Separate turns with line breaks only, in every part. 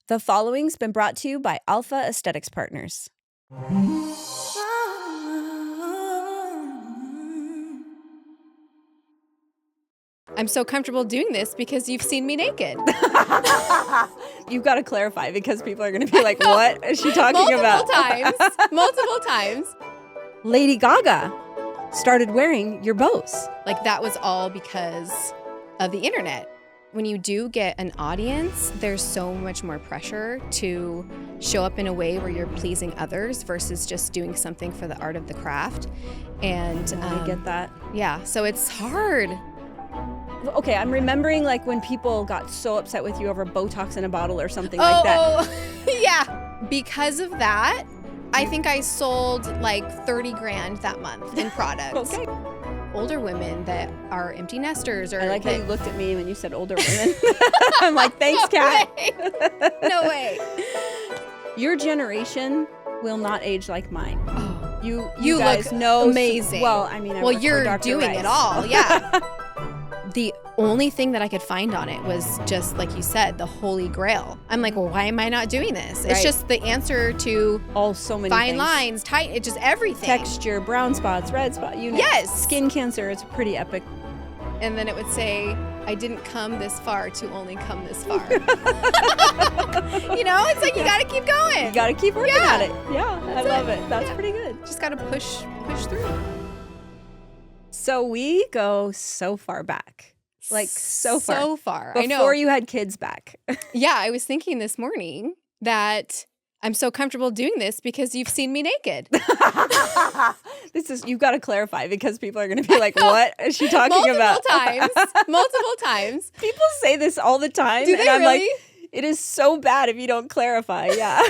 The following's been brought to you by Alpha Aesthetics Partners.
I'm so comfortable doing this because you've seen me naked.
You've got to clarify because people are going to be like, what is she talking about?
Multiple times.
Lady Gaga started wearing your bows.
Like that was all because of the internet. When you do get an audience, there's so much more pressure to show up in a way where you're pleasing others versus just doing something for the art of the craft. And
I get that.
Yeah, so it's hard.
Okay, I'm remembering like when people got so upset with you over Botox in a bottle or something like that.
Oh, yeah. Because of that, I think I sold like 30 grand that month in products.
Okay.
Older women that are empty nesters, or
I like how you looked at me when you said older women. I'm like, thanks, Kat.
No way.
Your generation will not age like mine.
Oh,
you guys
look
know
amazing.
Well, I mean,
well, you're doing
Rice.
It all. Yeah. The only thing that I could find on it was just, like you said, the holy grail. I'm like, well, why am I not doing this? Right. It's just the answer to
so many
fine
things.
lines, tight, it's just everything.
Texture, brown spots, red spots, you know.
Yes.
Skin cancer, it's pretty epic.
And then it would say, I didn't come this far to only come this far. You know, it's like you got to keep going.
You got to keep working at it. Yeah, I love it. That's
yeah.
pretty good.
Just got to push through.
So we go so far back. Like so far.
So far.
Before
I know.
you had kids back.
Yeah, I was thinking this morning that I'm so comfortable doing this because you've seen me naked.
You've got to clarify because people are going to be like, what is she talking about?
Multiple times.
People say this all the time.
Do they
and I'm
really?
like, it is so bad if you don't clarify. Yeah.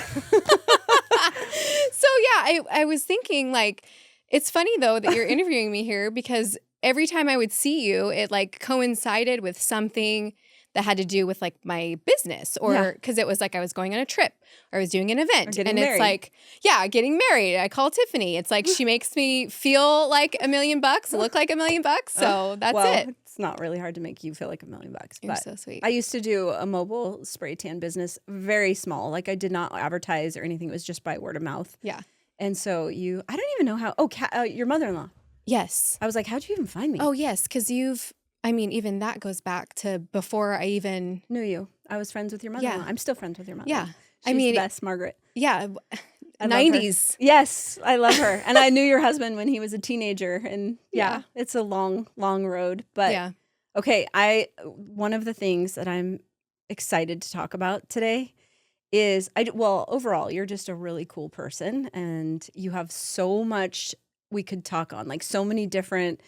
So yeah, I was thinking like, it's funny though that you're interviewing me here because every time I would see you, it like coincided with something that had to do with like my business or because it was like I was going on a trip or I was doing an event and
married.
It's like, yeah, getting married. I call Tiffany. It's like she makes me feel like $1 million, look like $1 million. So that's it.
It's not really hard to make you feel like $1 million.
You're
but
so sweet.
I used to do a mobile spray tan business, very small. Like I did not advertise or anything. It was just by word of mouth.
Yeah.
And so I don't even know how. Oh, your mother-in-law.
Yes.
I was like, how'd you even find me?
Oh, yes. Because even that goes back to before I even
knew you. I was friends with your mother-in-law.
Yeah.
I'm still friends with your mother.
Yeah.
She's the best, Margaret.
Yeah.
I
90s.
Yes, I love her. And I knew your husband when he was a teenager. And it's a long, long road. But
yeah.
Okay, one of the things that I'm excited to talk about today is overall, you're just a really cool person and you have so much we could talk on, like so many different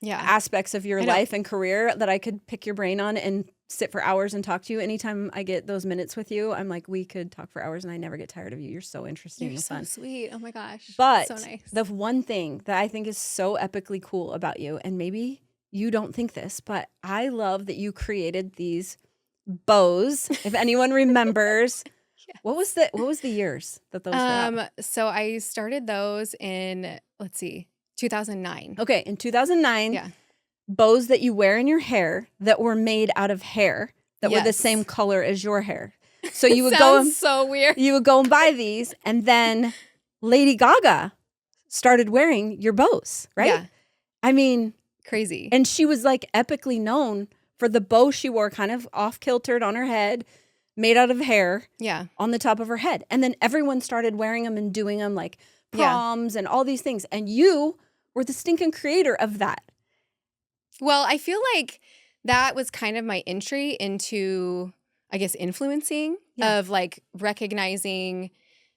aspects of your life and career that I could pick your brain on and sit for hours and talk to you. Anytime I get those minutes with you, I'm like, we could talk for hours and I never get tired of you. You're so interesting and fun.
You're so sweet. Oh my gosh.
But
so nice.
The one thing that I think is so epically cool about you, and maybe you don't think this, but I love that you created these bows. If anyone remembers, yes. What was the years that those were out?
So I started those in 2009.
Okay, in 2009.
Yeah.
Bows that you wear in your hair that were made out of hair that were the same color as your hair. So you would
so weird.
You would go and buy these, and then Lady Gaga started wearing your bows, right?
Yeah.
I mean,
crazy.
And she was like epically known for the bow she wore kind of off-kiltered on her head, made out of hair on the top of her head. And then everyone started wearing them and doing them like proms and all these things. And you were the stinking creator of that.
Well, I feel like that was kind of my entry into, I guess, influencing of like recognizing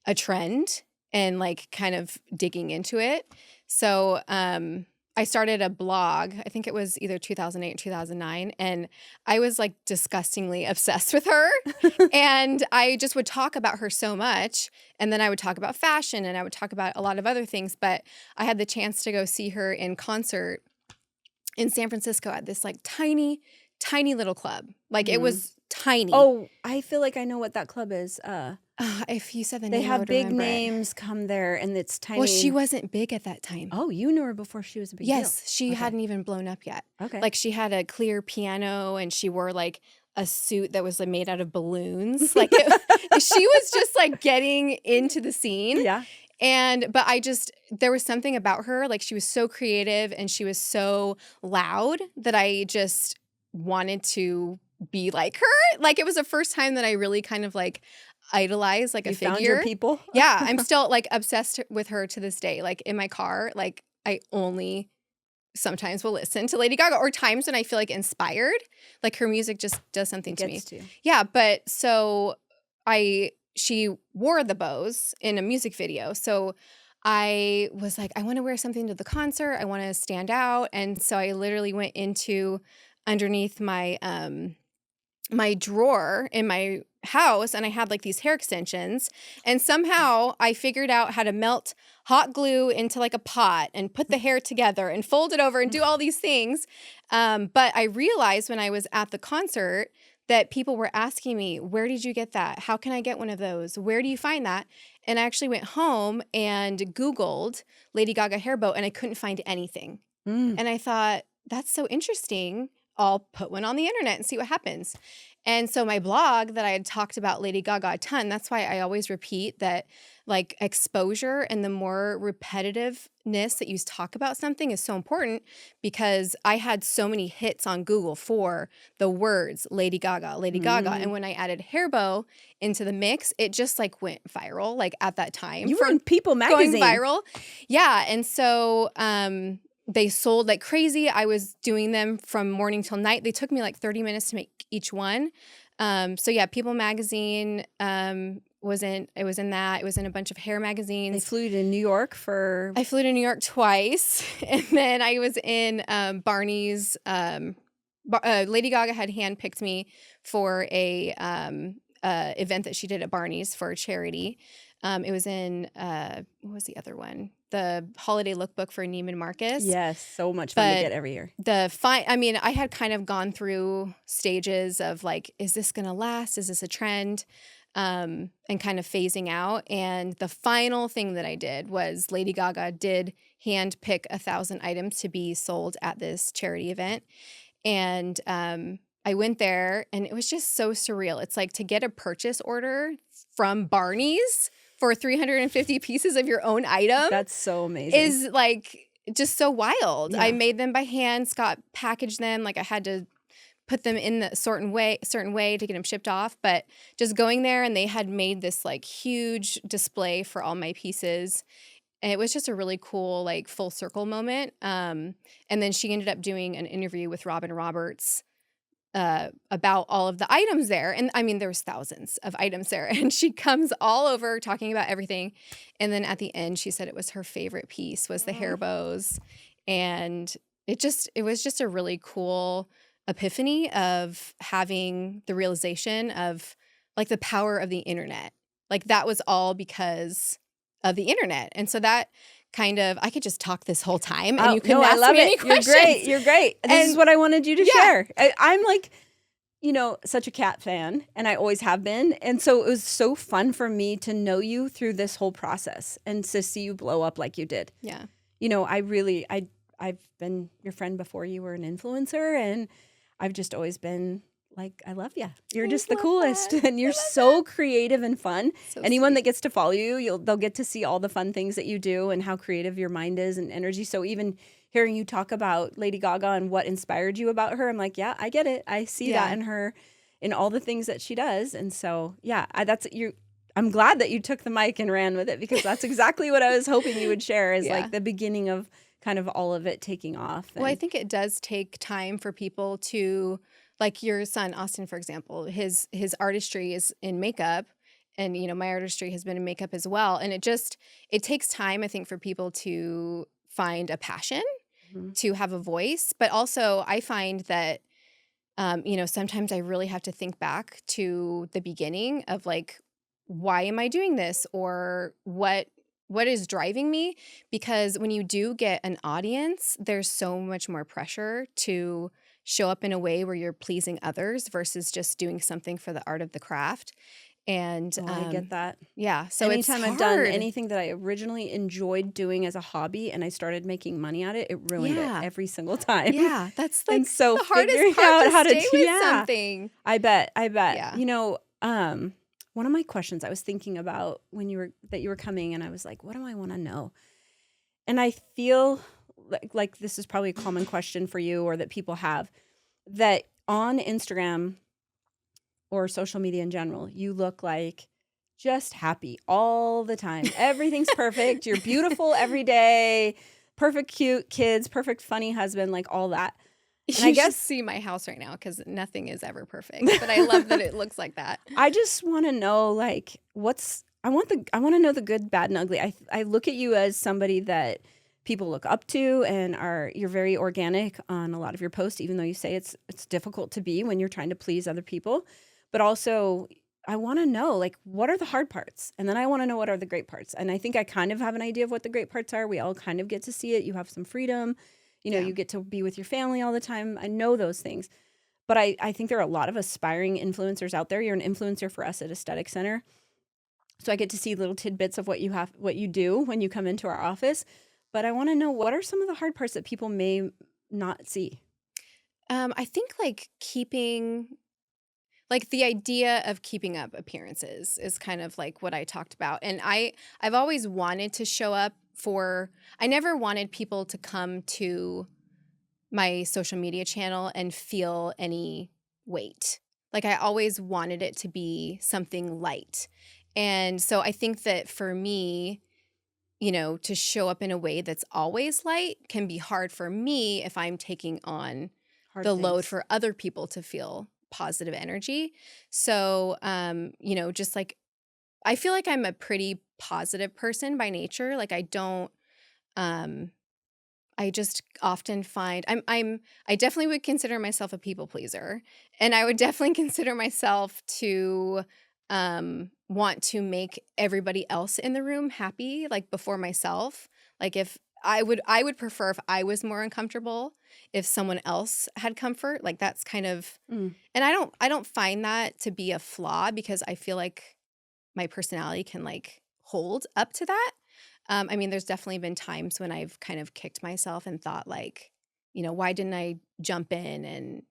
a trend and like kind of digging into it. So I started a blog, I think it was either 2008 or 2009, and I was like disgustingly obsessed with her. And I just would talk about her so much. And then I would talk about fashion and I would talk about a lot of other things. But I had the chance to go see her in concert in San Francisco at this like tiny little club. Like it was tiny.
Oh, I feel like I know what that club is.
If you said the
they
name,
have big names come there, and it's tiny.
Well, she wasn't big at that time.
Oh, you knew her before she was a big deal.
Yes, she hadn't even blown up yet.
Okay,
like she had a clear piano, and she wore like a suit that was like made out of balloons. Like like getting into the scene.
Yeah.
But there was something about her, like she was so creative and she was so loud that I just wanted to be like her. Like it was the first time that I really kind of like idolized like a
You
figure.
found your people.
Yeah, I'm still like obsessed with her to this day. Like in my car, like I only sometimes will listen to Lady Gaga, or times when I feel like inspired, like her music just does something to me.
Gets to.
Yeah, but so she wore the bows in a music video. So I was like, I want to wear something to the concert. I want to stand out. And so I literally went into underneath my my drawer in my house, and I had like these hair extensions, and somehow I figured out how to melt hot glue into like a pot and put the hair together and fold it over and do all these things. But I realized when I was at the concert that people were asking me, where did you get that? How can I get one of those? Where do you find that? And I actually went home and Googled Lady Gaga hair bow, and I couldn't find anything. And I thought, that's so interesting. I'll put one on the internet and see what happens. And so my blog that I had talked about Lady Gaga a ton, that's why I always repeat that like exposure and the more repetitiveness that you talk about something is so important, because I had so many hits on Google for the words Lady Gaga, Lady Gaga. And when I added hair bow into the mix, it just like went viral like at that time.
You were in People magazine.
Going viral. Yeah. And so they sold like crazy. I was doing them from morning till night. They took me like 30 minutes to make each one. So yeah, People magazine was in that. It was in a bunch of hair magazines.
They flew to New York for...
I flew to New York twice. And then I was in Barney's. Lady Gaga had handpicked me for a event that she did at Barney's for a charity. It was in, what was the other one? The holiday lookbook for Neiman Marcus.
Yes, so much fun to get every year.
I mean, I had kind of gone through stages of like, is this going to last? Is this a trend? And kind of phasing out. And the final thing that I did was Lady Gaga did hand pick 1,000 items to be sold at this charity event. And I went there and it was just so surreal. It's like to get a purchase order from Barney's for 350 pieces of your own item.
That's so amazing.
Is like just so wild.
Yeah.
I made them by hand. Scott packaged them. Like I had to put them in the certain way to get them shipped off. But just going there, and they had made this like huge display for all my pieces. And it was just a really cool like full circle moment. And then she ended up doing an interview with Robin Roberts about all of the items there. And I mean, there was thousands of items there. And she comes all over talking about everything. And then at the end, she said it was her favorite piece was the hair bows. And it was just a really cool epiphany of having the realization of like the power of the internet. Like that was all because of the internet. And so that kind of, I could just talk this whole time and you can ask me any questions.
You're great. This is what I wanted you to share. I'm like, such a Kat fan, and I always have been. And so it was so fun for me to know you through this whole process and to see you blow up like you did.
Yeah.
I've been your friend before you were an influencer, and I've just always been like, I love you. You're just the coolest. And you're so creative and fun. So Anyone that gets to follow you, they'll get to see all the fun things that you do and how creative your mind is and energy. So even hearing you talk about Lady Gaga and what inspired you about her, I'm like, yeah, I get it. I see that in her, in all the things that she does. And so, yeah, I'm glad that you took the mic and ran with it, because that's exactly what I was hoping you would share is like the beginning of kind of all of it taking off.
Well, I think it does take time for people to, like your son, Austin, for example, his artistry is in makeup, and, my artistry has been in makeup as well. And it takes time, I think, for people to find a passion, to have a voice. But also I find that, sometimes I really have to think back to the beginning of like, why am I doing this? Or what is driving me? Because when you do get an audience, there's so much more pressure to show up in a way where you're pleasing others versus just doing something for the art of the craft. And
I get that.
Yeah. So
anytime
it's
I've done anything that I originally enjoyed doing as a hobby and I started making money at it, it ruined it every single time.
Yeah. That's like
so
the hardest
figuring
part
out
to
how
stay
to
with something.
I bet.
Yeah.
One one of my questions I was thinking about when you were coming, and I was like, what do I want to know? And I feel like this is probably a common question for you, or that people have, that on Instagram or social media in general, you look like just happy all the time. Everything's perfect. You're beautiful every day. Perfect, cute kids, perfect, funny husband, like all that. And I
You should
guess
see my house right now because nothing is ever perfect. But I love that it looks like that.
I just want to know, like, I want to know the good, bad, and ugly. I look at you as somebody that people look up to, and you're very organic on a lot of your posts, even though you say it's difficult to be when you're trying to please other people. But also, I want to know, like, what are the hard parts? And then I want to know what are the great parts. And I think I kind of have an idea of what the great parts are. We all kind of get to see it. You have some freedom.
Yeah.
You get to be with your family all the time. I know those things. But I think there are a lot of aspiring influencers out there. You're an influencer for us at Aesthetic Center. So I get to see little tidbits of what you do when you come into our office. But I want to know, what are some of the hard parts that people may not see?
I think like the idea of keeping up appearances is kind of like what I talked about. And I've always wanted to show up I never wanted people to come to my social media channel and feel any weight. Like I always wanted it to be something light. And so I think that for me, to show up in a way that's always light can be hard for me if I'm taking on
Hard
the load
things.
for other people to feel positive energy. So, just like I feel like I'm a pretty positive person by nature. Like um, I just often find I definitely would consider myself a people pleaser, and I would definitely consider myself to want to make everybody else in the room happy, like before myself. Like if I would prefer if I was more uncomfortable, if someone else had comfort. Like that's kind of,
Mm.
and I don't find that to be a flaw because I feel like my personality can like hold up to that. I mean, there's definitely been times when I've kind of kicked myself and thought like, why didn't I jump in and,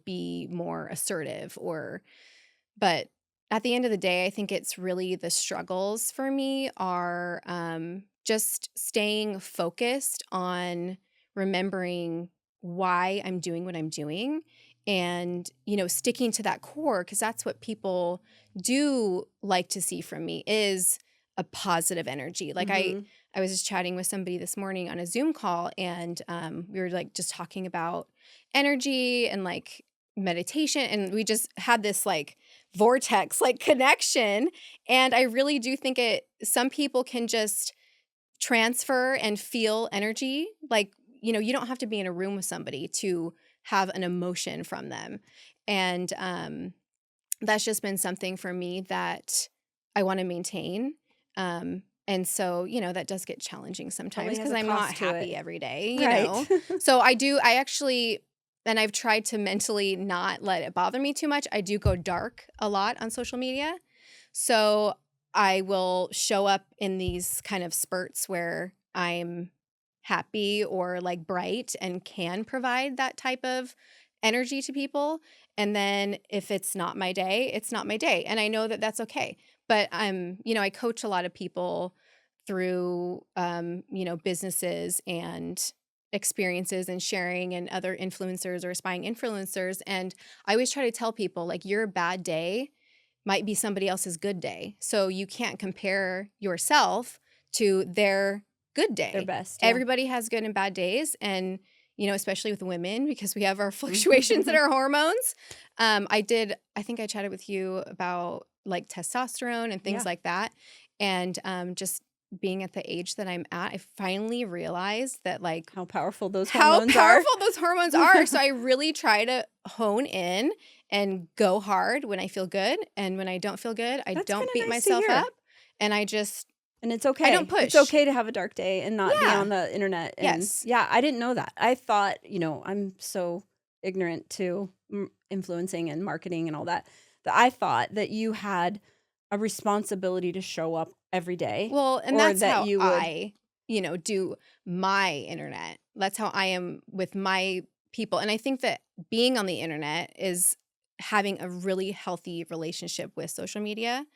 be more assertive but at the end of the day, I think it's really the struggles for me are just staying focused on remembering why I'm doing what I'm doing and, sticking to that core because that's what people do like to see from me is a positive energy. Like
Mhm.
I was just chatting with somebody this morning on a Zoom call and we were like just talking about energy and like meditation and we just had this like vortex like connection and I really do think some people can just transfer and feel energy like you don't have to be in a room with somebody to have an emotion from them and that's just been something for me that I want to maintain and so that does get challenging sometimes
Probably has
because
a
I'm not
cost to
happy
it.
every day
Right.
so I actually and I've tried to mentally not let it bother me too much. I do go dark a lot on social media. So I will show up in these kind of spurts where I'm happy or like bright and can provide that type of energy to people. And then if it's not my day, it's not my day. And I know that that's okay. But I coach a lot of people through, businesses and experiences and sharing and other influencers or aspiring influencers. And I always try to tell people like your bad day might be somebody else's good day. So you can't compare yourself to their good day.
Their best. Yeah.
Everybody has good and bad days. And, especially with women, because we have our fluctuations in our hormones. I think I chatted with you about like testosterone and things
Yeah.
like that. And just being at the age that I'm at, I finally realized that like
How powerful those
how
hormones
powerful those hormones are. So I really try to hone in and go hard when I feel good. And when I don't feel good, I
That's
don't
kinda
beat
nice to
myself
hear.
up. And I just,
And it's
I
okay.
don't
It's
push.
okay to have a dark day and not be
Yeah.
on the internet. And
Yes.
yeah, I didn't know that. I thought, I'm so ignorant to influencing and marketing and all that, that I thought that you had a responsibility to show up every day,
Well, and
or
that's
that
how
you would.
I, do my internet. That's how I am with my people. And I think that being on the internet having a really healthy relationship with social media.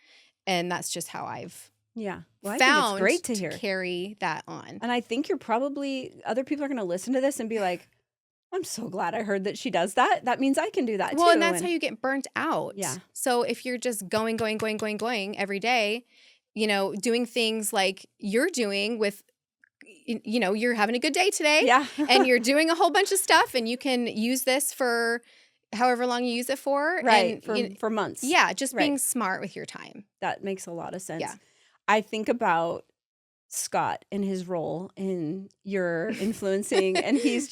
And that's just how I've
Yeah. Well, I think it's
found
great to
to
hear.
carry that on.
And I think other people are going to listen to this and be like, I'm so glad I heard that she does that. That means I can do that
Well,
too.
and that's how you get burnt out.
Yeah.
So if you're just going every day, doing things like you're doing with, you're having a good day today.
Yeah.
And you're doing a whole bunch of stuff, and you can use this for however long you use it for.
Right.
And
For months.
yeah, just
Right.
being smart with your time.
That makes a lot of sense.
Yeah.
I think about Scott and his role in your influencing, and he's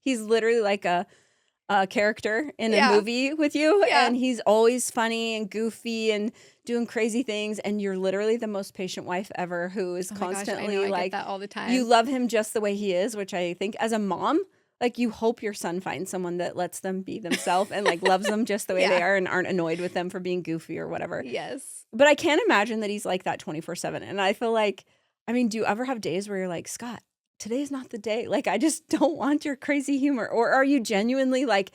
literally like a character in a movie with you, and he's always funny and goofy and doing crazy things, and you're literally the most patient wife ever, who is constantly
I
like,
get that all the time.
you love him just the way he is, which I think as a mom, like, you hope your son finds someone that lets them be themselves and like loves them just the way they are and aren't annoyed with them for being goofy or whatever.
Yes.
But I can't imagine that he's like that 24/7. And I feel like, I mean, do you ever have days where you're like, Scott, today's not the day. Like, I just don't want your crazy humor. Or are you genuinely like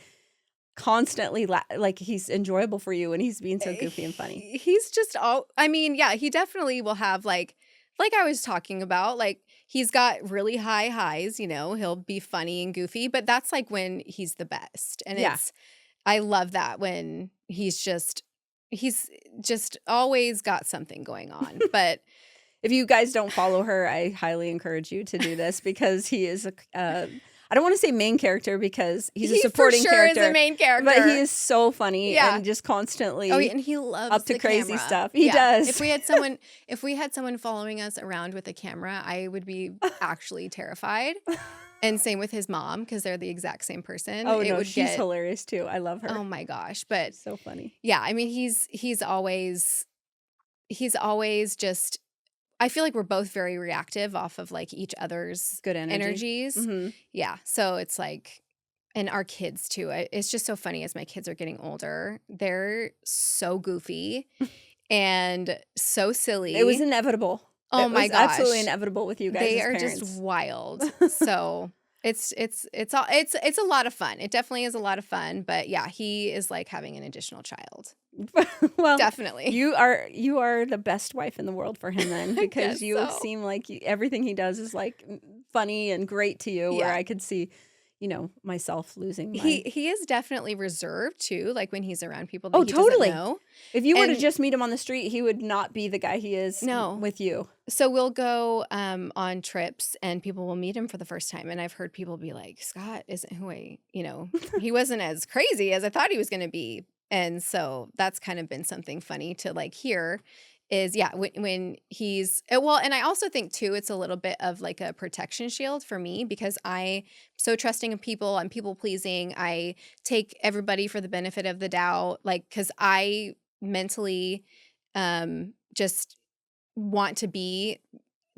constantly like he's enjoyable for you and he's being so goofy and funny?
He's just he definitely will have like I was talking about, like, he's got really high highs, he'll be funny and goofy, but that's like when he's the best. And I love that when he's just always got something going on. But
if you guys don't follow her, I highly encourage you to do this, because he is I don't want to say main character, because he's a supporting character.
He is a main character.
But he is so funny and just constantly
and he loves
up to
the
crazy
camera.
stuff. He does.
If we had someone following us around with a camera, I would be actually terrified. And same with his mom, because they're the exact same person.
Oh, no, she's hilarious too. I love her.
Oh my gosh. But
so funny.
Yeah, I mean, he's always just, I feel like we're both very reactive off of like each other's
good
energies.
Mm-hmm.
Yeah. So it's like, and our kids too. It's just so funny as my kids are getting older. They're so goofy and so silly.
It was inevitable.
Oh my gosh.
Absolutely inevitable with you guys.
They
as
are
parents.
just wild. So it's a lot of fun. It definitely is a lot of fun. But yeah, he is like having an additional child.
Well,
definitely.
You are the best wife in the world for him then, because you seem like everything he does is like funny and great to you, where I could see, myself losing my...
He is definitely reserved too, like when he's around people that he
totally
doesn't know.
If you were to just meet him on the street, he would not be the guy he is with you.
So we'll go on trips and people will meet him for the first time, and I've heard people be like, Scott isn't who he wasn't as crazy as I thought he was going to be. And so that's kind of been something funny to like hear is, when he's, well, and I also think too, it's a little bit of like a protection shield for me, because I'm so trusting of people. I'm people pleasing. I take everybody for the benefit of the doubt, like, because I mentally just want to be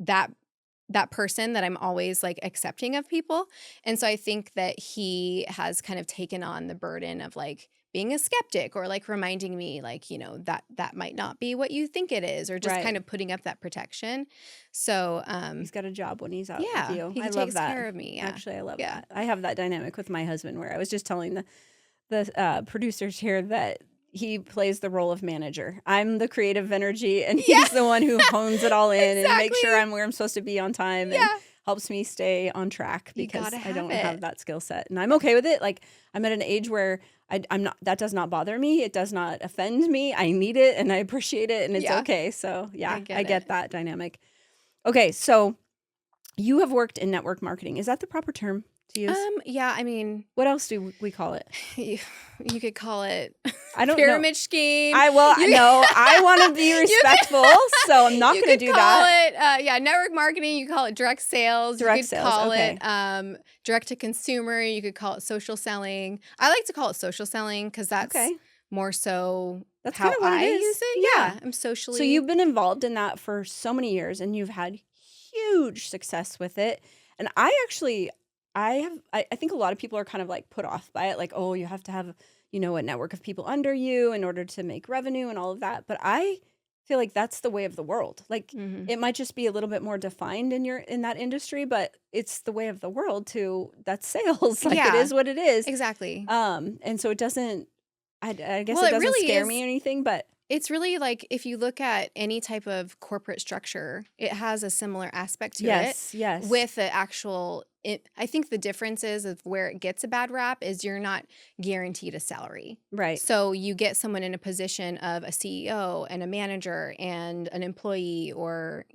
that person that I'm always like accepting of people. And so I think that he has kind of taken on the burden of like being a skeptic, or like reminding me like, that might not be what you think it is, or just kind of putting up that protection. So
he's got a job when he's out with you.
He takes care of me. Yeah.
Actually, I love that. I have that dynamic with my husband, where I was just telling the producers here that he plays the role of manager. I'm the creative energy, and he's the one who hones it all in and makes sure I'm where I'm supposed to be on time and helps me stay on track, because I don't have that skill set. And I'm okay with it. Like, I'm at an age where I'm not, that does not bother me. It does not offend me. I need it and I appreciate it, and it's okay. So I get that dynamic. Okay. So you have worked in network marketing. Is that the proper term to use?
Yeah, I mean,
what else do we call it?
You could call it
pyramid
scheme.
I want to be respectful, so I'm not going to do that.
You could call it, network marketing. You could call it direct sales. You could call it direct to consumer. You could call it social selling. I like to call it social selling, because that's more so
that's
how
what
I
it is.
use it. Yeah, I'm socially.
So you've been involved in that for so many years, and you've had huge success with it. And I think a lot of people are kind of like put off by it. Like, oh, you have to have, a network of people under you in order to make revenue and all of that. But I feel like that's the way of the world. Like, it might just be a little bit more defined in that industry, but it's the way of the world too. That's sales. Like, it is what it is.
Exactly.
And so it doesn't, I guess
Well,
it
it
doesn't
really
scare
is.
me or anything, but
It's really like if you look at any type of corporate structure, it has a similar aspect to it
yes.
with the actual. I think the difference is of where it gets a bad rap is you're not guaranteed a salary.
Right.
So you get someone in a position of a CEO and a manager and an employee or,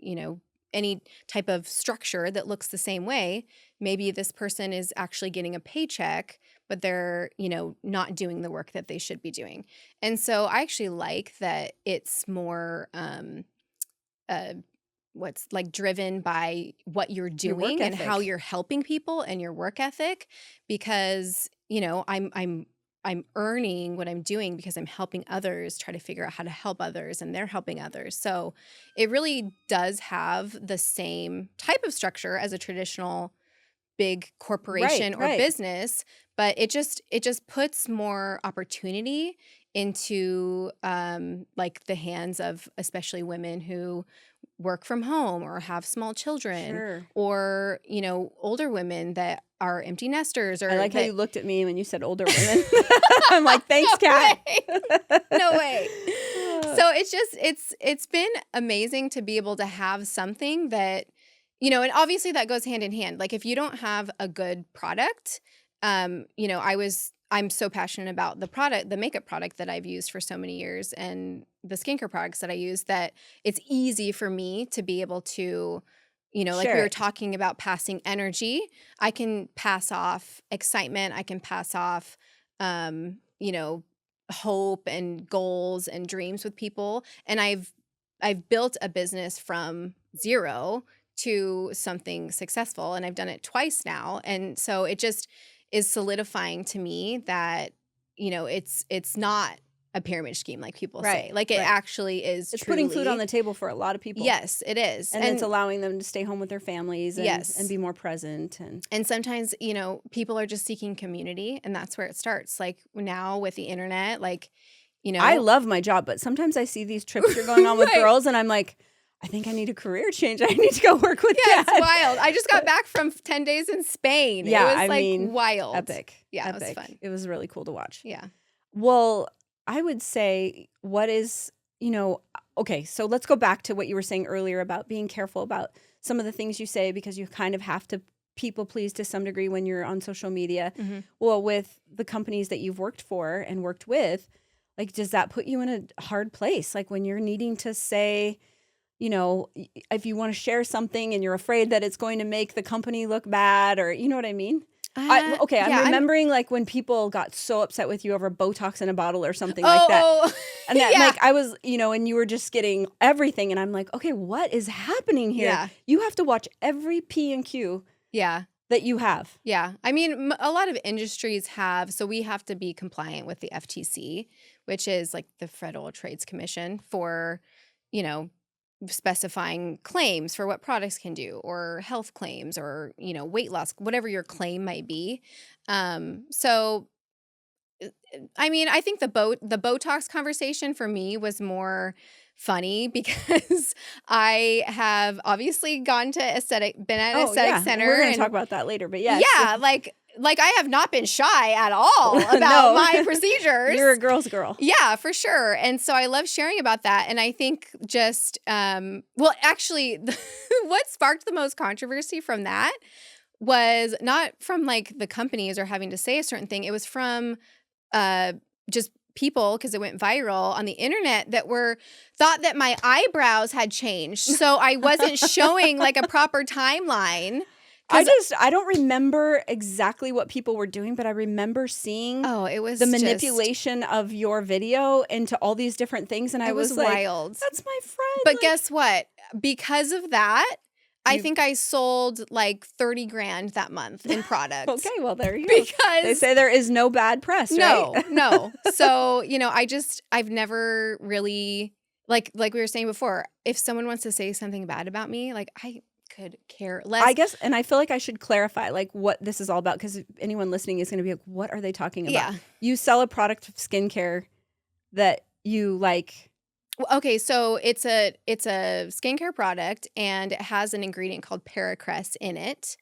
any type of structure that looks the same way. Maybe this person is actually getting a paycheck, but they're, not doing the work that they should be doing. And so I actually like that it's more what's like driven by what you're
Your work
doing and how
ethic.
you're helping people and your work ethic because, I'm earning what I'm doing because I'm helping others try to figure out how to help others and they're helping others. So it really does have the same type of structure as a traditional big corporation or
Right.
business, but it just puts more opportunity into like the hands of especially women who work from home or have small children
Sure.
or older women that are empty nesters or
I like how
that
you looked at me when you said older women. I'm like, thanks,
no
Kat.
way. No way. So it's been amazing to be able to have something that and obviously that goes hand in hand. Like if you don't have a good product, I'm so passionate about the makeup product that I've used for so many years and the skincare products that I use that it's easy for me to be able to, like we
Share
were
it.
talking about passing energy. I can pass off excitement. I can pass off, hope and goals and dreams with people. And I've built a business from zero to something successful and I've done it twice now. And so it just is solidifying to me that, it's not a pyramid scheme like people say. Like it actually is
It's
truly
putting food on the table for a lot of people.
Yes, it is.
And it's allowing them to stay home with their families and,
Yes.
and be more present.
And sometimes, people are just seeking community and that's where it starts. Like now with the internet, like,
I love my job, but sometimes I see these trips you're going on with
Right.
girls and I'm like, I think I need a career change. I need to go work with
Yeah,
Kat.
it's wild. I just got back from 10 days in Spain.
Yeah,
it was
I
like
mean,
wild.
Epic.
Yeah,
Epic.
it was fun.
It was really cool to watch.
Yeah.
Well, I would say what is, okay, so let's go back to what you were saying earlier about being careful about some of the things you say because you kind of have to people please to some degree when you're on social media.
Mm-hmm.
Well, with the companies that you've worked for and worked with, like, does that put you in a hard place? Like when you're needing to say, if you want to share something and you're afraid that it's going to make the company look bad or, you know what I mean? I'm remembering like when people got so upset with you over Botox in a bottle or something like that.
Oh,
And that,
yeah.
like I was, and you were just getting everything. And I'm like, okay, what is happening here?
Yeah.
You have to watch every P and Q
Yeah.
that you have.
Yeah. I mean, a lot of industries have, so we have to be compliant with the FTC, which is like the Federal Trades Commission for, specifying claims for what products can do or health claims or, weight loss, whatever your claim might be. So, I mean, I think the Botox conversation for me was more funny because I have obviously gone to been at an aesthetic center.
We're going to talk about that later, but yes.
Yeah, like I have not been shy at all about my procedures.
You're a girl's girl.
Yeah, for sure. And so I love sharing about that. And I think just, actually, what sparked the most controversy from that was not from like the companies or having to say a certain thing. It was from just people, because it went viral on the internet, that thought that my eyebrows had changed. So I wasn't showing like a proper timeline.
I don't remember exactly what people were doing, but I remember seeing
it was
the manipulation of your video into all these different things. And I was like,
wild.
That's my friend.
But guess what? Because of that, I think I sold like 30 grand that month in products.
Okay, well, there you go.
Because
they say there is no bad press, right?
No. So, I've never really, like we were saying before, if someone wants to say something bad about me, like I could care less.
I guess, and I feel like I should clarify like what this is all about, because anyone listening is going to be like, what are they talking about?
Yeah.
You sell a product of skincare that you like.
Okay, so it's a skincare product and it has an ingredient called Paracress in it.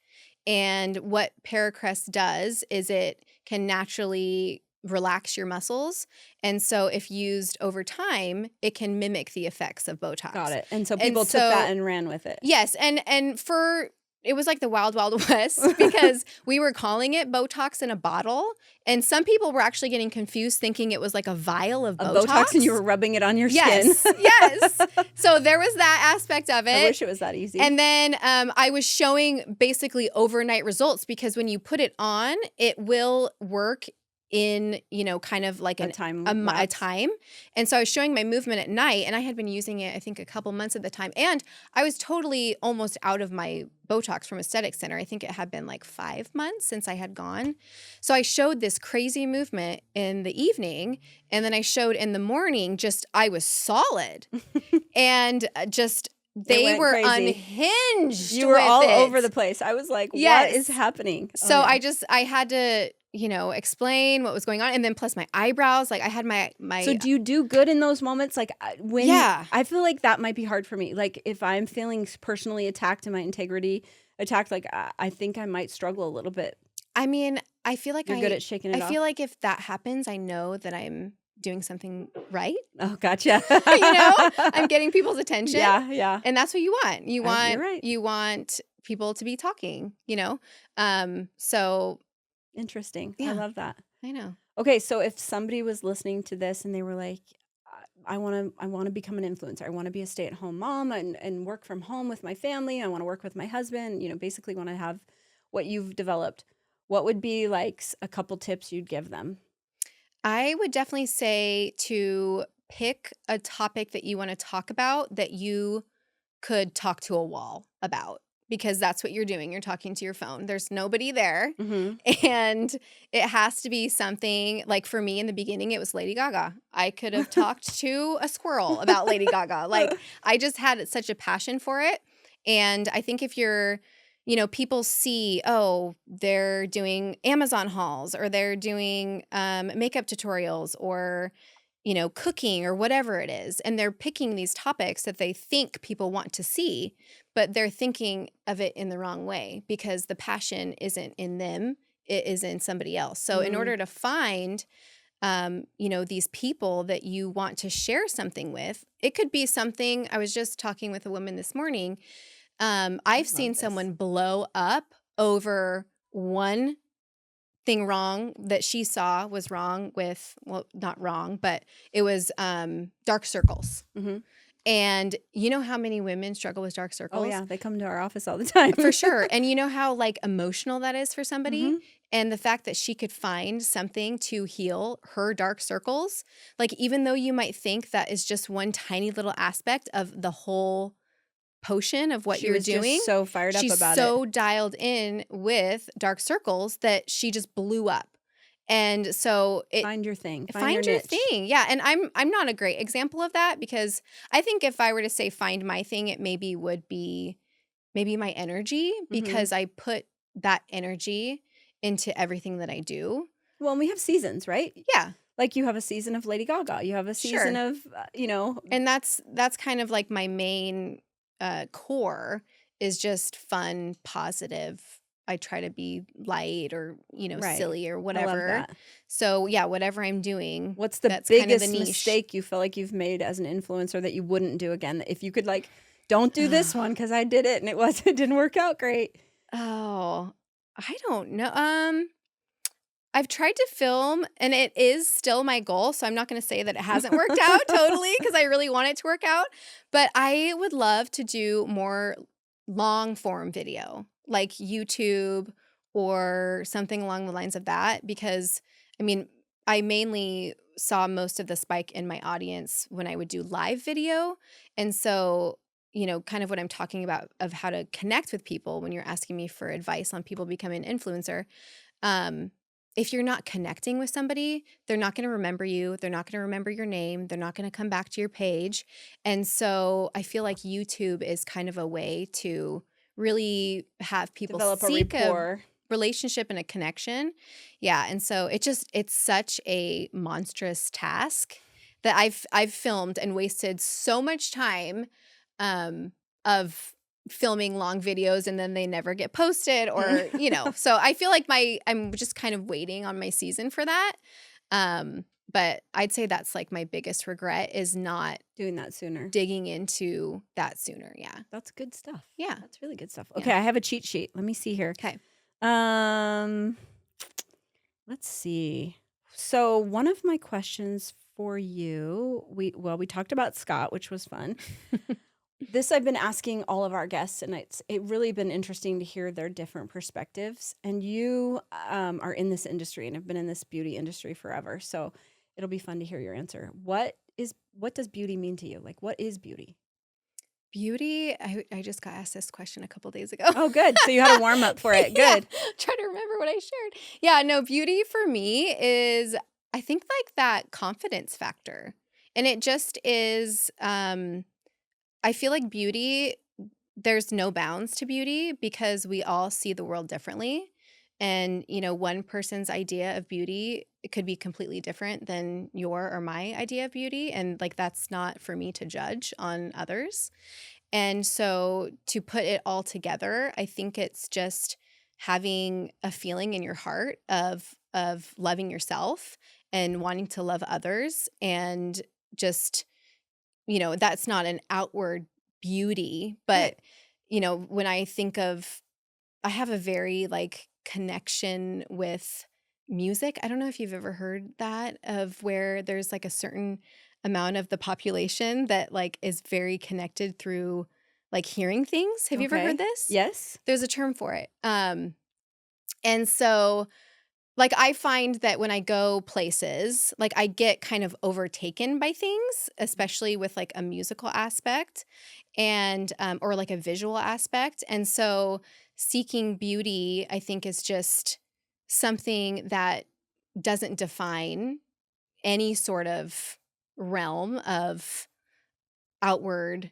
And what Paracress does is it can naturally relax your muscles. And so if used over time, it can mimic the effects of Botox.
Got it. And so people took that and ran with it.
Yes. And for it was like the wild, wild west because we were calling it Botox in a bottle. And some people were actually getting confused thinking it was like a vial of Botox.
And you were rubbing it on your
yes,
skin.
Yes. So there was that aspect of it.
I wish it was that easy.
And then I was showing basically overnight results because when you put it on, it will work in, kind of like a time. And so I was showing my movement at night, and I had been using it, I think, a couple months at the time. And I was totally almost out of my Botox from Aesthetic Center. I think it had been like 5 months since I had gone. So I showed this crazy movement in the evening, and then I showed in the morning, I was solid. And they were
crazy.
Unhinged.
You were all
it.
over the place. I was like, what is happening?
So I had to, explain what was going on. And then plus my eyebrows, like I had my.
So do you do good in those moments? Like when I feel like that might be hard for me. Like if I'm feeling personally attacked and my integrity attacked, like I think I might struggle a little bit.
I mean, I feel like
you're good at shaking it off.
I feel like if that happens, I know that I'm doing something right.
Oh, gotcha.
I'm getting people's attention.
Yeah.
And that's what you want. You
you're right.
want people to be talking, So
interesting.
Yeah.
I love that.
I know.
Okay, so if somebody was listening to this and they were like, I want to become an influencer. I want to be a stay-at-home mom and work from home with my family. I want to work with my husband, basically want to have what you've developed. What would be like a couple tips you'd give them?
I would definitely say to pick a topic that you want to talk about that you could talk to a wall about, because that's what you're doing. You're talking to your phone. There's nobody there.
Mm-hmm.
And it has to be something like, for me in the beginning, it was Lady Gaga. I could have talked to a squirrel about Lady Gaga. Like I just had such a passion for it. And I think if you're, people see, oh, they're doing Amazon hauls or they're doing makeup tutorials or, cooking or whatever it is. And they're picking these topics that they think people want to see, but they're thinking of it in the wrong way because the passion isn't in them. It is in somebody else. So in order to find, these people that you want to share something with, it could be something. I was just talking with a woman this morning. I've seen someone blow up over one thing wrong that she saw was wrong with, well, not wrong, but it was dark circles.
Mm-hmm.
And you know how many women struggle with dark circles?
Oh, yeah. They come to our office all the time.
For sure. And you know how like emotional that is for somebody?
Mm-hmm.
And the fact that she could find something to heal her dark circles, like even though you might think that is just one tiny little aspect of the whole potion of what you're doing.
Just so fired up about it.
She's so dialed in with dark circles that she just blew up. And so
find your thing.
Find your thing. Yeah. And I'm not a great example of that because I think if I were to say find my thing, it maybe would be my energy because I put that energy into everything that I do.
Well, and we have seasons, right?
Yeah.
Like you have a season of Lady Gaga. You have a season of,
And that's kind of like my main core is just fun, positive. I try to be light or, silly or whatever.
I love that.
So yeah, whatever I'm doing.
What's the biggest mistake you feel like you've made as an influencer that you wouldn't do again? If you could like, don't do this one because I did it and it didn't work out great.
Oh, I don't know. I've tried to film and it is still my goal. So I'm not going to say that it hasn't worked out totally because I really want it to work out. But I would love to do more long form video like YouTube or something along the lines of that. Because I mainly saw most of the spike in my audience when I would do live video. And so, kind of what I'm talking about of how to connect with people when you're asking me for advice on people becoming an influencer. If you're not connecting with somebody, they're not going to remember you. They're not going to remember your name. They're not going to come back to your page. And so I feel like YouTube is kind of a way to really have people
develop
seek
a rapport,
relationship and a connection. Yeah. And so it's such a monstrous task that I've filmed and wasted so much time of filming long videos and then they never get posted or, so I feel like I'm just kind of waiting on my season for that. But I'd say that's like my biggest regret is not
Doing that sooner.
digging into that sooner. Yeah.
That's good stuff.
Yeah.
That's really good stuff.
Yeah.
Okay, I have a cheat sheet. Let me see here.
Okay.
Let's see. So one of my questions for you, we talked about Scott, which was fun. This I've been asking all of our guests, and it really been interesting to hear their different perspectives. And you are in this industry and have been in this beauty industry forever, so it'll be fun to hear your answer. What does beauty mean to you? Like, what is beauty?
Beauty, I just got asked this question a couple days ago.
Oh, good. So you had a warm up for it. Good.
Trying to remember what I shared. Yeah, no, beauty for me is, I think, like that confidence factor. And it just is, I feel like beauty, there's no bounds to beauty because we all see the world differently. And, one person's idea of beauty, it could be completely different than your or my idea of beauty. And like, that's not for me to judge on others. And so to put it all together, I think it's just having a feeling in your heart of loving yourself and wanting to love others. And just, that's not an outward beauty, but, when I think of, I have a very like connection with music. I don't know if you've ever heard that, of where there's like a certain amount of the population that like is very connected through like hearing things. Have you ever
Okay.
heard this?
Yes.
There's a term for it. And so like I find that when I go places, like I get kind of overtaken by things, especially with like a musical aspect and or like a visual aspect. And so seeking beauty, I think, is just something that doesn't define any sort of realm of outward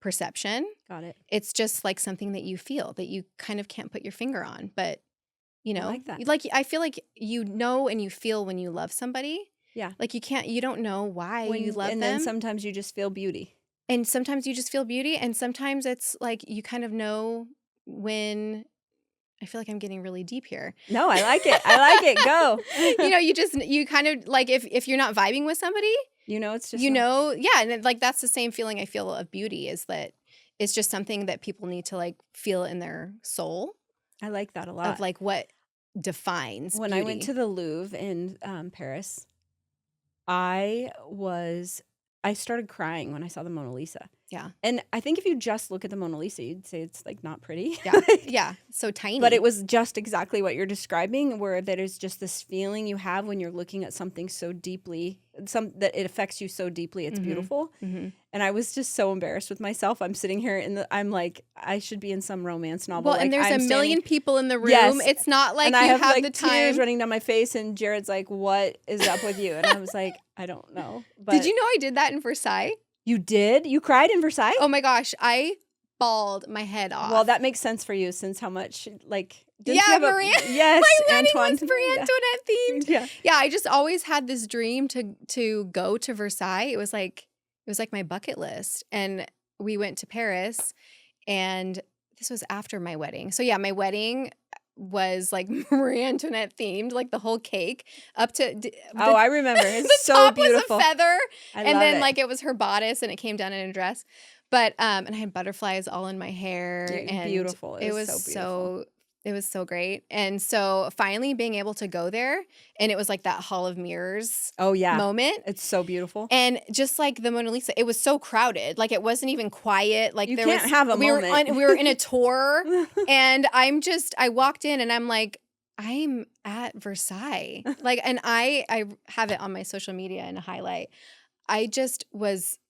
perception.
Got it.
It's just like something that you feel that you kind of can't put your finger on, but
I like that.
like I feel like and you feel when you love somebody.
Yeah.
Like you don't know why you love
and
them.
then sometimes you just feel beauty.
And sometimes you just feel beauty, and sometimes it's like you kind of know when. I feel like I'm getting really deep here.
No, I like it. I like it. Go.
you kind of like if you're not vibing with somebody,
It's just
yeah, and like that's the same feeling I feel of beauty, is that it's just something that people need to like feel in their soul.
I like that a lot.
Of like what defines
when
beauty.
I went to the Louvre in Paris, I started crying when I saw the Mona Lisa.
Yeah.
And I think if you just look at the Mona Lisa, you'd say it's like not pretty.
Yeah. Yeah. So tiny.
But it was just exactly what you're describing, where there's just this feeling you have when you're looking at something so deeply, that it affects you so deeply, it's beautiful.
Mm-hmm.
And I was just so embarrassed with myself. I'm sitting here I'm like, I should be in some romance novel.
Well, and there's a million people in the room.
Yes.
It's not like
and
you
I have like
the time.
tears running down my face, and Jared's like, "What is up with you?" And I was like, "I don't know." But
Did you know I did that in Versailles?
You did? You cried in Versailles?
Oh my gosh, I bawled my head off.
Well, that makes sense for you, since how much like
Marie.
Yes,
my wedding
Antoine.
was Marie Antoinette themed.
Yeah.
Yeah, I just always had this dream to go to Versailles. It was like my bucket list. And we went to Paris, and this was after my wedding. So yeah, my wedding was like Marie Antoinette themed, like the whole cake up to
I remember. It's
the
so
top
beautiful.
was a feather, and then
it.
like it was her bodice, and it came down in a dress. But and I had butterflies all in my hair. And
beautiful. It was so beautiful.
It was so great. And so finally being able to go there, and it was like that Hall of Mirrors moment.
It's so beautiful.
And just like the Mona Lisa, it was so crowded. Like it wasn't even quiet. Like
you can't have a moment.
We were in a tour, and I walked in, and I'm like, I'm at Versailles. Like, and I have it on my social media in a highlight. I just was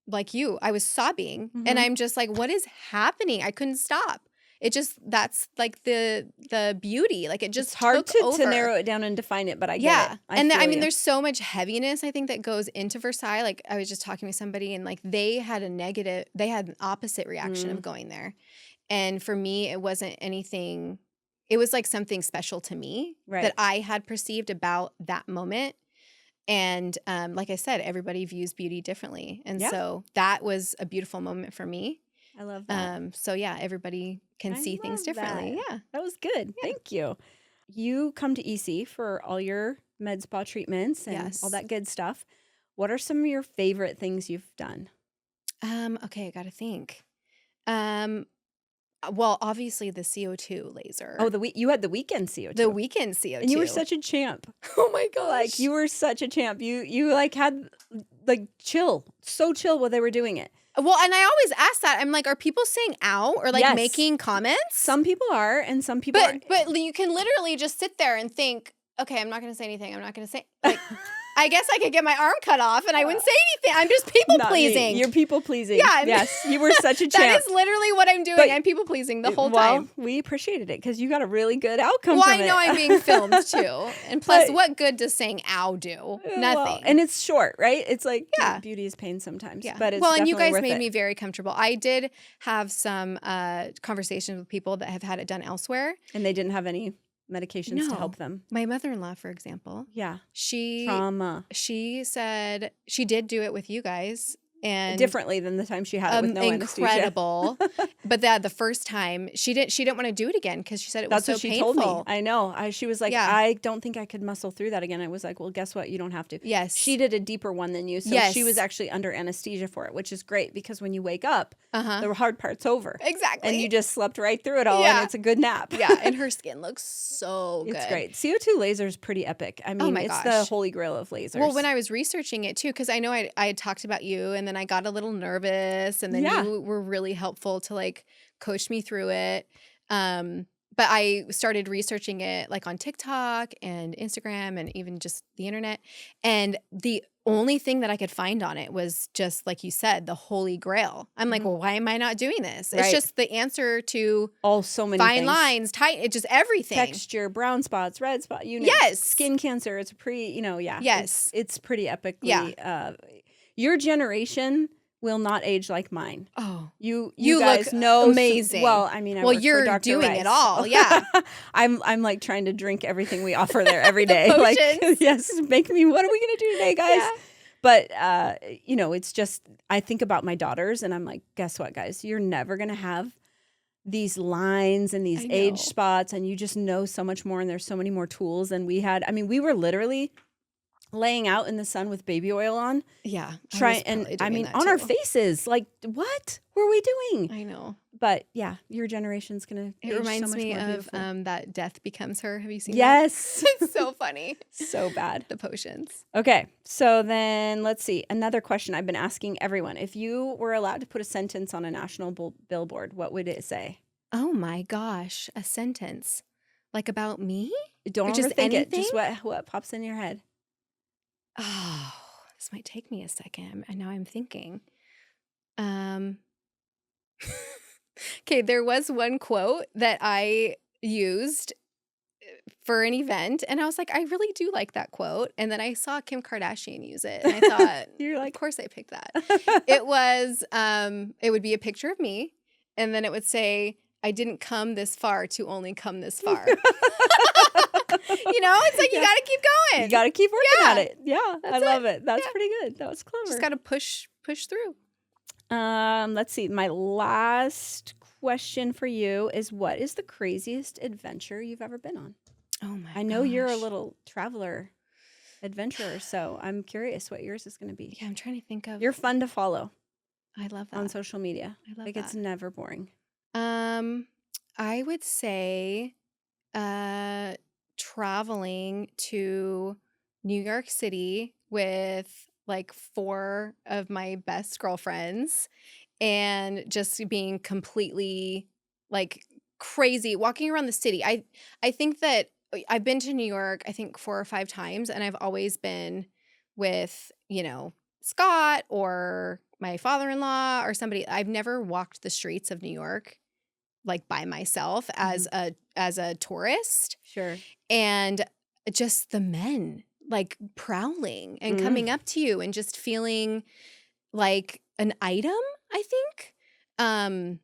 like you. I was sobbing, and I'm just like, what is happening? I couldn't stop. It just, that's like the beauty. Like it just
it's hard
took
to narrow it down and define it, but I get it.
I mean, there's so much heaviness, I think, that goes into Versailles. Like I was just talking with somebody, and like they had an opposite reaction of going there. And for me, it wasn't anything, it was like something special to me that I had perceived about that moment. And like I said, everybody views beauty differently. And so that was a beautiful moment for me.
I love that.
So yeah, everybody can see things differently.
That.
Yeah.
That was good. Yeah. Thank you. You come to EC for all your med spa treatments and
Yes.
all that good stuff. What are some of your favorite things you've done?
Okay, I gotta think. Well, obviously the CO2 laser.
Oh, you had the weekend CO2.
The weekend CO2.
And you were such a champ.
Oh my gosh.
Like you were such a champ. You like had like so chill while they were doing it.
Well, and I always ask that. I'm like, are people saying ow or like
Yes.
making comments?
Some people are and some people aren't.
But you can literally just sit there and think, okay, I'm not going to say anything. I'm not going to say like I guess I could get my arm cut off and I wouldn't say anything. I'm just people
Not me.
pleasing.
You're people pleasing.
Yeah.
Yes. You were such a champ.
That is literally what I'm doing.
But-
I'm people pleasing the whole time.
We appreciated it because you got a really good outcome
Well,
from
I
it.
know I'm being filmed too. And plus,
But-
what good does saying ow do?
Well,
Nothing.
and it's short, right? It's like
Yeah.
beauty is pain sometimes.
Yeah.
But it's
well, and you
definitely
guys
worth
made
it.
me very comfortable. I did have some conversations with people that have had it done elsewhere.
And they didn't have any medications to
No.
help them.
My mother-in-law, for example,
Yeah.
she
Trauma.
said she did do it with you guys. And
Differently than the time she had it with no anesthesia.
incredible. But the first time she didn't want to do it again because she said it was
That's
so
what she
painful.
told me. I know. She was like,
Yeah.
I don't think I could muscle through that again. I was like, well, guess what? You don't have to.
Yes.
She did a deeper one than you. So
Yes.
she was actually under anesthesia for it, which is great because when you wake up,
Uh-huh.
the hard part's over.
Exactly.
And you just slept right through it all
Yeah.
and it's a good nap.
yeah, and her skin looks so good.
It's great. CO2 laser is pretty epic. I mean,
my
it's the
gosh.
holy grail of lasers.
Well, when I was researching it too, because I know I had talked about you, and then I got a little nervous, and then
Yeah.
you were really helpful to like coach me through it. But I started researching it like on TikTok and Instagram and even just the internet, and the only thing that I could find on it was just like you said, the holy grail. I'm like, well, why am I not doing this? It's
Right.
just the answer to
so many
fine
things.
lines, tight, it just everything.
Texture, brown spots, red spot,
Yes.
skin cancer. It's yeah.
Yes.
It's pretty epically.
Yeah.
Your generation will not age like mine.
Oh,
You
You
guys
look
know
amazing.
Well, I mean, I
Well,
work for
you're
Dr.
doing
Rice.
it all, yeah.
I'm like trying to drink everything we offer there every
The
day. Like,
potions.
yes, make me. What are we gonna do today, guys?
Yeah.
But it's just I think about my daughters, and I'm like, guess what, guys? You're never gonna have these lines and these
I
age
know.
spots, and you just know so much more. And there's so many more tools than we had. I mean, we were literally laying out in the sun with baby oil on,
yeah.
on our faces. Like, what were we doing?
I know.
But yeah, your generation's gonna.
It
age
reminds
so much
me
more
of
beautiful.
that Death Becomes Her. Have you seen
Yes,
that? It's so funny.
so bad.
The potions.
Okay, so then let's see. Another question I've been asking everyone: if you were allowed to put a sentence on a national billboard, what would it say?
Oh my gosh. A sentence. Like about me?
Don't
Or just
overthink it.
anything?
Just what pops in your head.
Oh, this might take me a second. And now I'm thinking. Okay, there was one quote that I used for an event, and I was like, I really do like that quote. And then I saw Kim Kardashian use it, and I thought,
You're
of
like,
course I picked that. It was, it would be a picture of me, and then it would say, I didn't come this far to only come this far. It's like you
Yeah.
got to keep going.
you got to keep working
Yeah.
at it. Yeah, I
That's
love
it.
it. That's
Yeah.
pretty good. That was clever.
Just got to push through.
Let's see. My last question for you is: what is the craziest adventure you've ever been on?
Oh my!
I know you're a
gosh.
little traveler, adventurer, so I'm curious what yours is going to be.
Yeah, I'm trying to think of.
You're fun to follow
I love that.
on social media.
I love
Like
that.
it's never boring.
I would say, traveling to New York City with like 4 of my best girlfriends, and just being completely like crazy walking around the city. I think that I've been to New York, I think 4 or 5 times, and I've always been with, Scott or my father-in-law or somebody. I've never walked the streets of New York like by myself as a tourist,
Sure.
and just the men like prowling and coming up to you and just feeling like an item, I think. And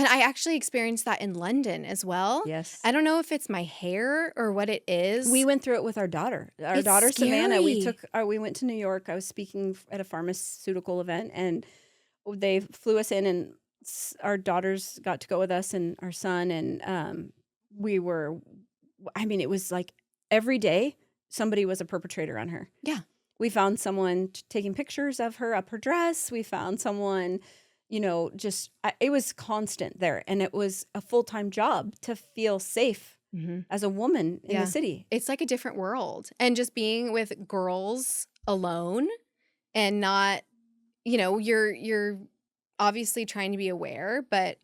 I actually experienced that in London as well.
Yes.
I don't know if it's my hair or what it is.
We went through it with our daughter. Our
It's
daughter Savannah.
scary.
We went to New York. I was speaking at a pharmaceutical event, and they flew us in, and our daughters got to go with us, and our son, and we were. I mean, it was like every day somebody was a perpetrator on her.
Yeah.
We found someone taking pictures of her up her dress. We found someone, it was constant there. And it was a full-time job to feel safe as a woman in the city.
It's like a different world. And just being with girls alone and not, you're obviously trying to be aware, but,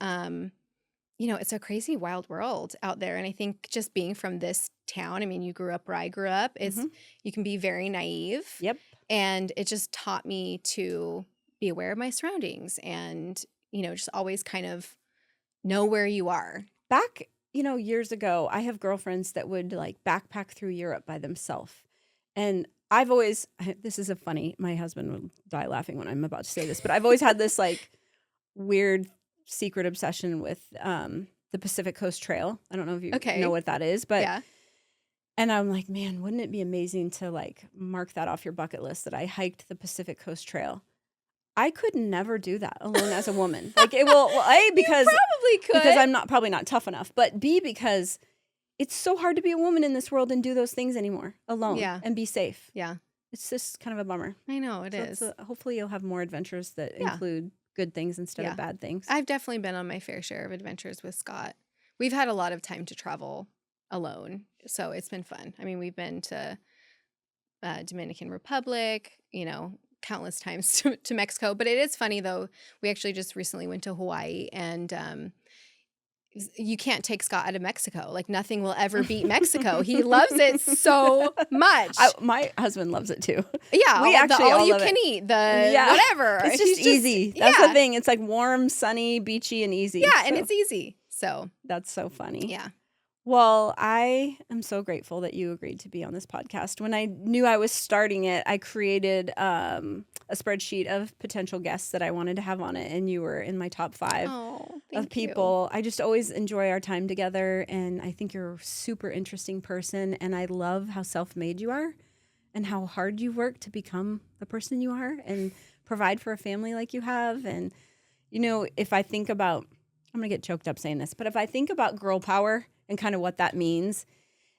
it's a crazy wild world out there. And I think just being from this town, I mean, you grew up where I grew up, you can be very naive.
Yep.
And it just taught me to be aware of my surroundings and, just always kind of know where you are.
Back, years ago, I have girlfriends that would like backpack through Europe by themselves. And this is my husband will die laughing when I'm about to say this, but I've always had this like weird secret obsession with the Pacific Coast Trail. I don't know if you know what that is, but
yeah.
And I'm like, man, wouldn't it be amazing to like mark that off your bucket list that I hiked the Pacific Coast Trail? I could never do that alone as a woman. Like it will, well, A, because
you probably could.
Because I'm probably not tough enough, but B, because it's so hard to be a woman in this world and do those things anymore alone and be safe.
Yeah.
It's just kind of a bummer.
I know it is.
Hopefully you'll have more adventures that include good things instead of bad things.
I've definitely been on my fair share of adventures with Scott. We've had a lot of time to travel alone, so it's been fun. I mean, we've been to Dominican Republic, countless times to Mexico. But it is funny, though. We actually just recently went to Hawaii, and you can't take Scott out of Mexico. Like, nothing will ever beat Mexico. He loves it so much.
My husband loves it, too.
Yeah.
We actually all
you can eat, whatever.
It's just easy. That's the thing. It's like warm, sunny, beachy, and easy.
Yeah, and it's easy. So
that's so funny.
Yeah.
Well, I am so grateful that you agreed to be on this podcast. When I knew I was starting it, I created a spreadsheet of potential guests that I wanted to have on it, and you were in my top 5 of people. I just always enjoy our time together, and I think you're a super interesting person, and I love how self-made you are and how hard you work to become the person you are and provide for a family like you have. And, if I think about, I'm going to get choked up saying this, but if I think about girl power and kind of what that means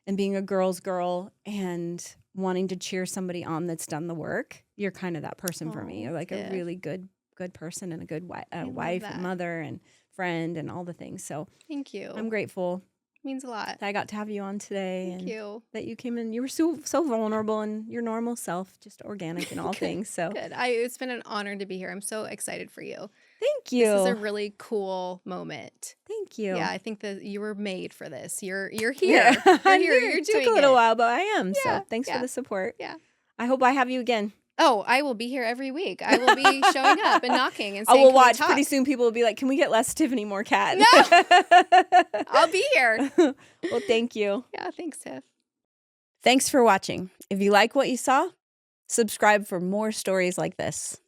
and being a girl's girl and wanting to cheer somebody on that's done the work, you're kind of that person for me. You're like a really good person and a good wife and mother and friend and all the things. So
thank you.
I'm grateful.
It means a lot.
That I got to have you on today.
Thank you.
That you came in. You were so vulnerable and your normal self, just organic in all things. So
good. It's been an honor to be here. I'm so excited for you.
Thank you.
This is a really cool moment.
Thank you.
Yeah, I think that you were made for this. You're here.
Yeah.
You're here. You're doing it.
Took a little while, but I am.
Yeah.
So thanks for the support.
Yeah.
I hope I have you again.
Oh, I will be here every week. I will be showing up and knocking and saying,
I will watch. Pretty soon people will be like, can we get less Tiffany, more Kat?
No. I'll be here.
Well, thank you.
Yeah, thanks, Tiff.
Thanks for watching. If you like what you saw, subscribe for more stories like this.